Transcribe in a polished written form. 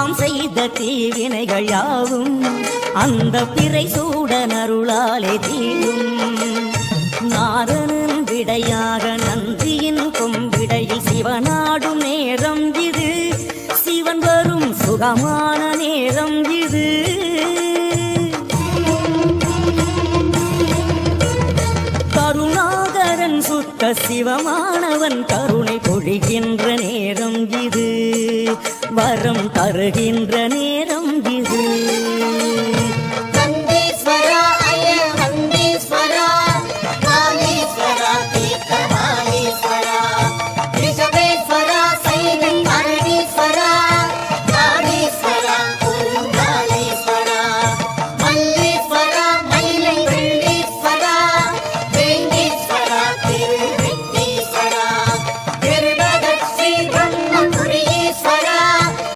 நாம் செய்த தீவினைகள் யாவும் அந்த பிறை சூடன் அருளாலே தீரும். நாரணன் விடையாக நந்தியின் கொம்பிடையில் சிவனாடும் நேரம் இது, சிவன் வரும் சுகமான நேரம் இது. கருணாகரன் சுத்த சிவமானவன் கருணை பொழிகின்ற நேரம் இது, வரம் தருகின்ற நேரம்